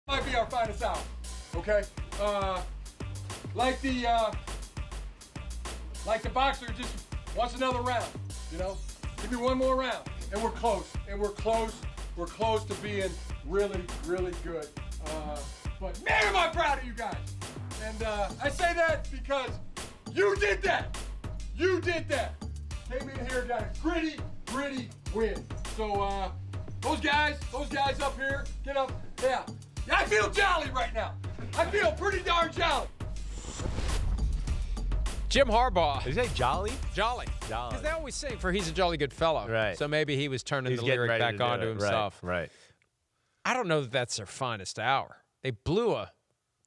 Might be our finest hour, okay? Like the boxer just wants another round, you know? Give me one more round, and we're close, We're close to being really, really good. But man, am I proud of you guys. And I say that because you did that. You did that. Came in here, got a gritty win. So those guys up here, get up. Yeah, I feel jolly right now. I feel pretty darn jolly. Jim Harbaugh. Did you say jolly? Jolly. Because they always say he's a jolly good fellow. Right. So maybe he was turning the lyric back onto himself. Right. I don't know that that's their finest hour. They blew a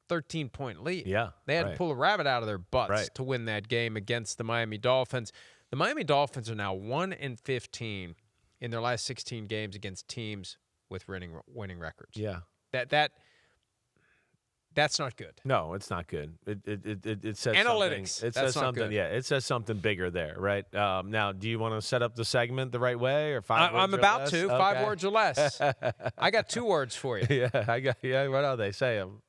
13-point lead. Yeah. They had to pull a rabbit out of their butts to win that game against the Miami Dolphins. The Miami Dolphins are now 1-15 in their last 16 games against teams with winning records. Yeah. That's not good. No, it's not good. It says analytics. Something. It that's says something. Good. Yeah, it says something bigger there, right? Now, do you want to set up the segment the right way, or five? I'm about to. Okay. 5 words or less. I got 2 words for you. Yeah, What are they? Say them.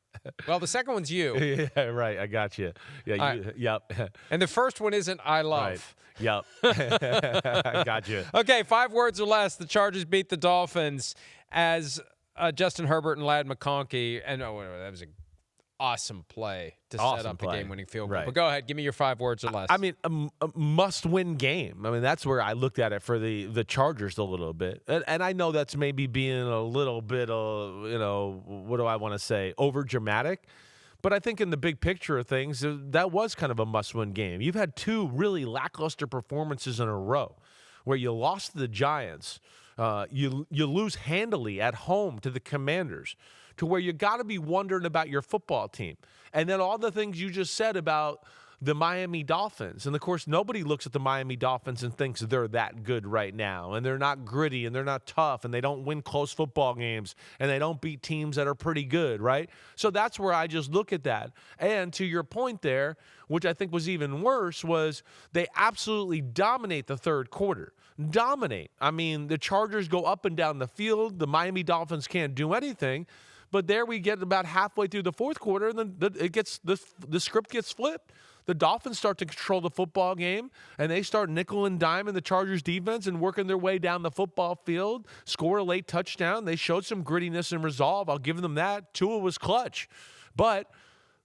Well, the second one's you. Yeah, right. I got you. Yeah. Yep. And the first one isn't I love. Right. Yep. I got you. Okay, 5 words or less. The Chargers beat the Dolphins as Justin Herbert and Ladd McConkey. And that was an awesome play to set up the game-winning field goal. Right. But go ahead, give me your 5 words or less. I mean, a must-win game. I mean, that's where I looked at it for the Chargers a little bit. And I know that's maybe being a little bit, what do I want to say, over-dramatic. But I think in the big picture of things, that was kind of a must-win game. You've had 2 really lackluster performances in a row where you lost to the Giants. You lose handily at home to the Commanders, to where you got to be wondering about your football team. And then all the things you just said about the Miami Dolphins. And, of course, nobody looks at the Miami Dolphins and thinks they're that good right now. And they're not gritty, and they're not tough, and they don't win close football games, and they don't beat teams that are pretty good, right? So that's where I just look at that. And to your point there, which I think was even worse, was they absolutely dominate the third quarter. Dominate. I mean, the Chargers go up and down the field. The Miami Dolphins can't do anything. But there we get about halfway through the fourth quarter, and then the script gets flipped. The Dolphins start to control the football game, and they start nickel and diming the Chargers defense and working their way down the football field, score a late touchdown. They showed some grittiness and resolve. I'll give them that. Tua was clutch. But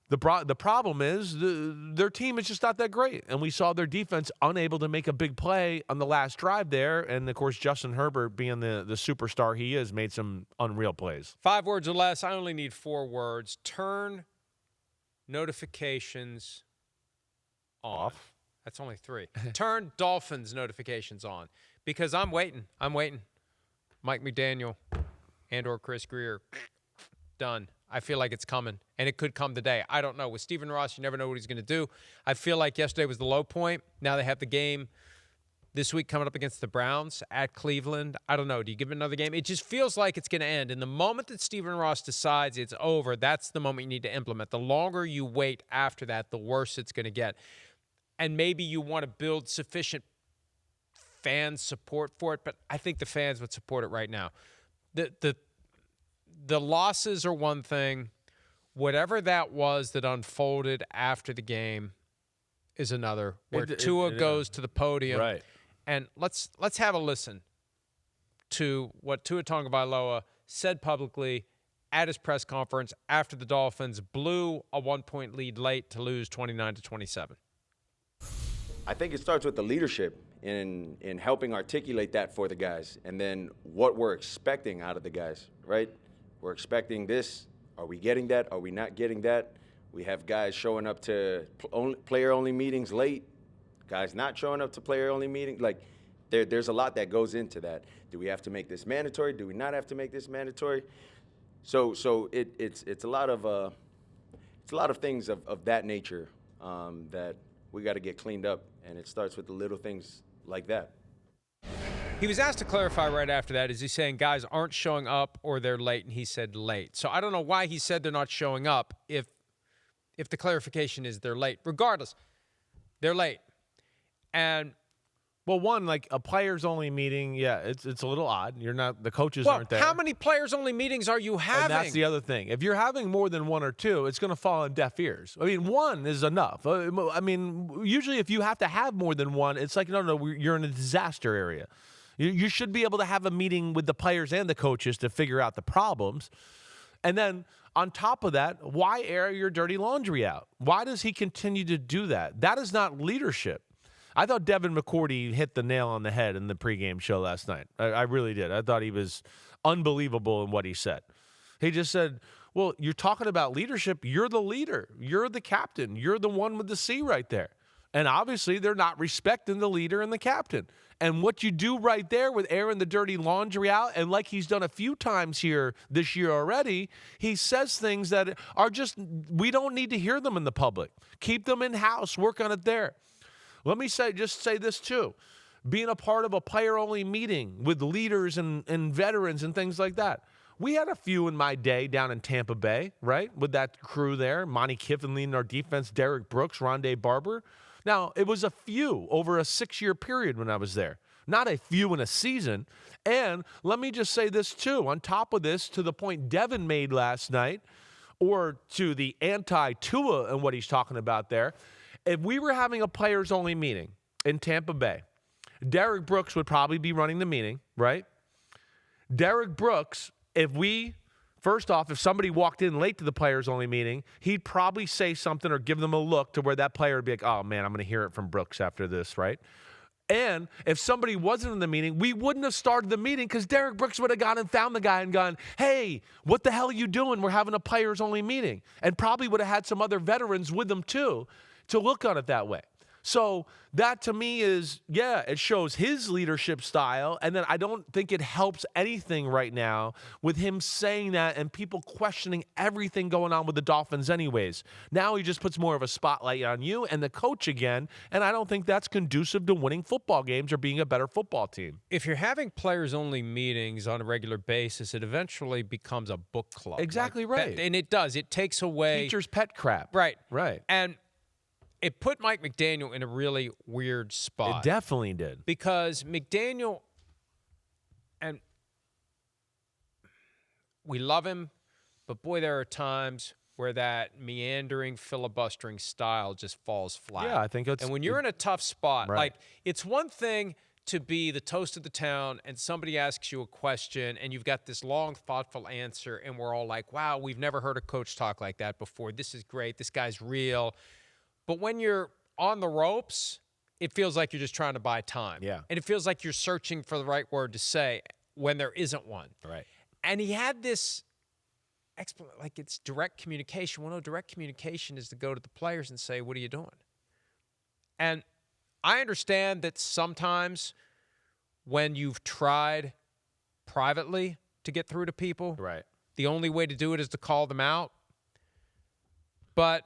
the problem is their team is just not that great, and we saw their defense unable to make a big play on the last drive there. And, of course, Justin Herbert, being the superstar he is, made some unreal plays. 5 words or less. I only need 4 words. Turn notifications off. That's only 3. Turn Dolphins notifications on, because I'm waiting. Mike McDaniel and/or Chris Greer, done. I feel like it's coming, and it could come today. I don't know. With Stephen Ross, you never know what he's going to do. I feel like yesterday was the low point. Now they have the game this week coming up against the Browns at Cleveland. I don't know. Do you give it another game? It just feels like it's going to end. And the moment that Stephen Ross decides it's over, that's the moment you need to implement. The longer you wait after that, the worse it's going to get. And maybe you want to build sufficient fan support for it, but I think the fans would support it right now. The losses are one thing. Whatever that was that unfolded after the game is another, where Tua goes to the podium. Right. And let's have a listen to what Tua Tagovailoa said publicly at his press conference after the Dolphins blew a 1-point lead late to lose 29-27. I think it starts with the leadership in helping articulate that for the guys, and then what we're expecting out of the guys, right? We're expecting this. Are we getting that? Are we not getting that? We have guys showing up to player-only meetings late, guys not showing up to player-only meetings. Like, there's a lot that goes into that. Do we have to make this mandatory? Do we not have to make this mandatory? So it's a lot of things of that nature that we got to get cleaned up, and it starts with the little things like that. He was asked to clarify right after that. Is he saying guys aren't showing up or they're late? And he said late. So I don't know why he said they're not showing up if the clarification is they're late. Regardless, they're late. And Well, one, like a players-only meeting, yeah, it's a little odd. You're not, the coaches aren't there. How many players-only meetings are you having? And that's the other thing. If you're having more than one or two, it's going to fall on deaf ears. I mean, one is enough. I mean, usually if you have to have more than one, it's like, no, you're in a disaster area. You should be able to have a meeting with the players and the coaches to figure out the problems. And then on top of that, why air your dirty laundry out? Why does he continue to do that? That is not leadership. I thought Devin McCourty hit the nail on the head in the pregame show last night. I really did. I thought he was unbelievable in what he said. He just said, well, you're talking about leadership. You're the leader. You're the captain. You're the one with the C right there. And obviously, they're not respecting the leader and the captain. And what you do right there with airing the dirty laundry out, and like he's done a few times here this year already, he says things that are just, we don't need to hear them in the public. Keep them in-house. Work on it there. Let me say this too. Being a part of a player-only meeting with leaders and veterans and things like that. We had a few in my day down in Tampa Bay, right, with that crew there. Monty Kiffin leading our defense, Derek Brooks, Rondé Barber. Now, it was a few over a 6-year period when I was there, not a few in a season. And let me just say this too. On top of this, to the point Devin made last night, or to the anti-Tua and what he's talking about there, if we were having a players-only meeting in Tampa Bay, Derek Brooks would probably be running the meeting, right? Derek Brooks, first off, if somebody walked in late to the players-only meeting, he'd probably say something or give them a look to where that player would be like, oh, man, I'm going to hear it from Brooks after this, right? And if somebody wasn't in the meeting, we wouldn't have started the meeting because Derek Brooks would have gone and found the guy and gone, hey, what the hell are you doing? We're having a players-only meeting. And probably would have had some other veterans with them, too, to look on it that way. So that to me is, yeah, it shows his leadership style. And then I don't think it helps anything right now with him saying that and people questioning everything going on with the Dolphins anyways. Now he just puts more of a spotlight on you and the coach again. And I don't think that's conducive to winning football games or being a better football team. If you're having players-only meetings on a regular basis, it eventually becomes a book club. Exactly right. And it does. It takes away teacher's pet crap. Right. Right. And it put Mike McDaniel in a really weird spot. It definitely did. Because McDaniel, and we love him, but boy, there are times where that meandering, filibustering style just falls flat. Yeah, I think it's... And when you're in a tough spot, right. like, it's one thing to be the toast of the town and somebody asks you a question and you've got this long, thoughtful answer, and we're all like, wow, we've never heard a coach talk like that before. This is great. This guy's real. But when you're on the ropes, it feels like you're just trying to buy time. Yeah. And it feels like you're searching for the right word to say when there isn't one. Right. And he had this, like it's direct communication. Well, no, direct communication is to go to the players and say, what are you doing? And I understand that sometimes when you've tried privately to get through to people, right, the only way to do it is to call them out. But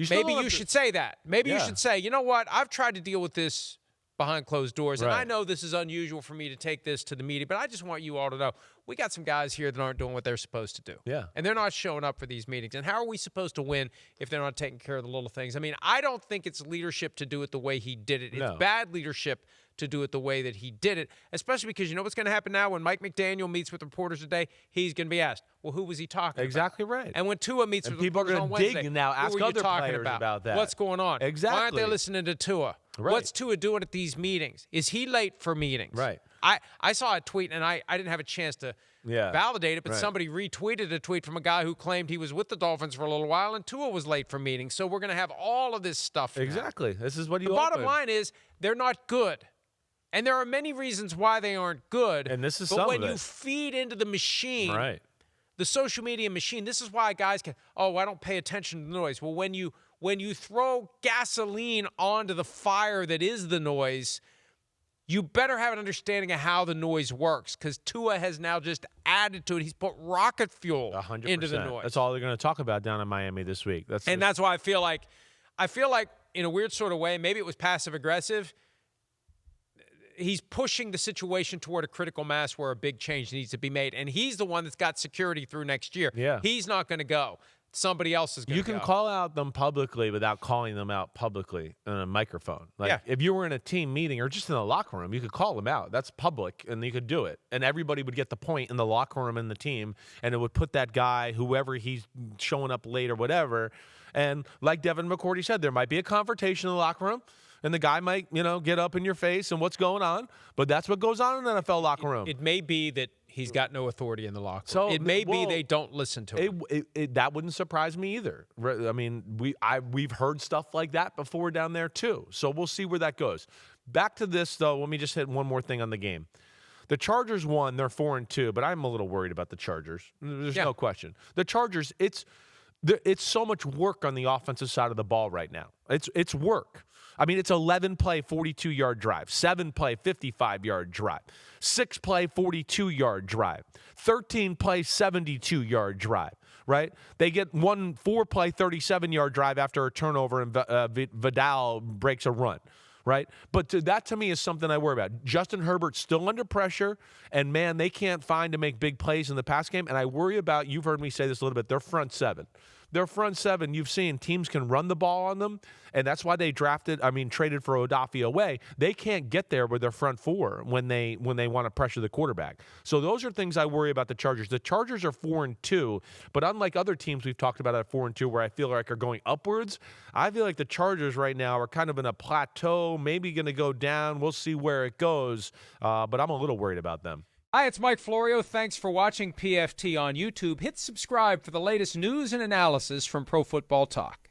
maybe you should say that. Maybe you should say, you know what? I've tried to deal with this behind closed doors, and I know this is unusual for me to take this to the media, but I just want you all to know we got some guys here that aren't doing what they're supposed to do. Yeah. And they're not showing up for these meetings. And how are we supposed to win if they're not taking care of the little things? I mean, I don't think it's leadership to do it the way he did it. It's bad leadership to do it the way that he did it, especially because you know what's going to happen now when Mike McDaniel meets with reporters today? He's going to be asked, well, who was he talking about? Exactly right. And when Tua meets with people reporters are on going to Wednesday, dig now, ask who are you other talking players about that. What's going on? Exactly. Why aren't they listening to Tua? Right. What's Tua doing at these meetings? Is he late for meetings? Right. I saw a tweet, and I didn't have a chance to validate it, but somebody retweeted a tweet from a guy who claimed he was with the Dolphins for a little while, and Tua was late for meetings. So we're going to have all of this stuff now. Exactly. This is what you The bottom line is they're not good. And there are many reasons why they aren't good. And this is but some when of it. you feed into the machine, right, the social media machine, this is why guys can, I don't pay attention to the noise. Well, when you throw gasoline onto the fire that is the noise, you better have an understanding of how the noise works, because Tua has now just added to it. He's put rocket fuel 100%. into the noise. That's all they're going to talk about down in Miami this week. That's why I feel like in a weird sort of way, maybe it was passive aggressive. He's pushing the situation toward a critical mass where a big change needs to be made, and he's the one that's got security through next year. Yeah. He's not going to go. somebody else is going to You can go. call out them publicly without calling them out publicly on a microphone. Like if you were in a team meeting or just in the locker room, you could call them out. That's public, and you could do it. And everybody would get the point in the locker room and the team, and it would put that guy, whoever he's showing up late or whatever. And like Devin McCourty said, there might be a confrontation in the locker room, and the guy might, get up in your face and what's going on. But that's what goes on in an NFL locker room. It may be that he's got no authority in the locker room. So, it may be well, they don't listen to him. That wouldn't surprise me either. I mean, we've heard stuff like that before down there too. So we'll see where that goes. Back to this though. Let me just hit one more thing on the game. The Chargers won. They're 4-2, but I'm a little worried about the Chargers. There's no question. The Chargers. It's so much work on the offensive side of the ball right now. It's work. I mean, it's 11-play, 42-yard drive, 7-play, 55-yard drive, 6-play, 42-yard drive, 13-play, 72-yard drive, right? They get 4-play, 37-yard drive after a turnover, and Vidal breaks a run, right? But that to me is something I worry about. Justin Herbert's still under pressure, and, man, they can't find to make big plays in the pass game, and I worry about, you've heard me say this a little bit, their front seven. Their front seven, you've seen teams can run the ball on them, and that's why they traded for Odafe Away. They can't get there with their front four when they want to pressure the quarterback. So those are things I worry about the Chargers. The Chargers are 4-2, but unlike other teams we've talked about at 4-2 where I feel like are going upwards, I feel like the Chargers right now are kind of in a plateau, maybe going to go down. We'll see where it goes, but I'm a little worried about them. Hi, it's Mike Florio. Thanks for watching PFT on YouTube. Hit subscribe for the latest news and analysis from Pro Football Talk.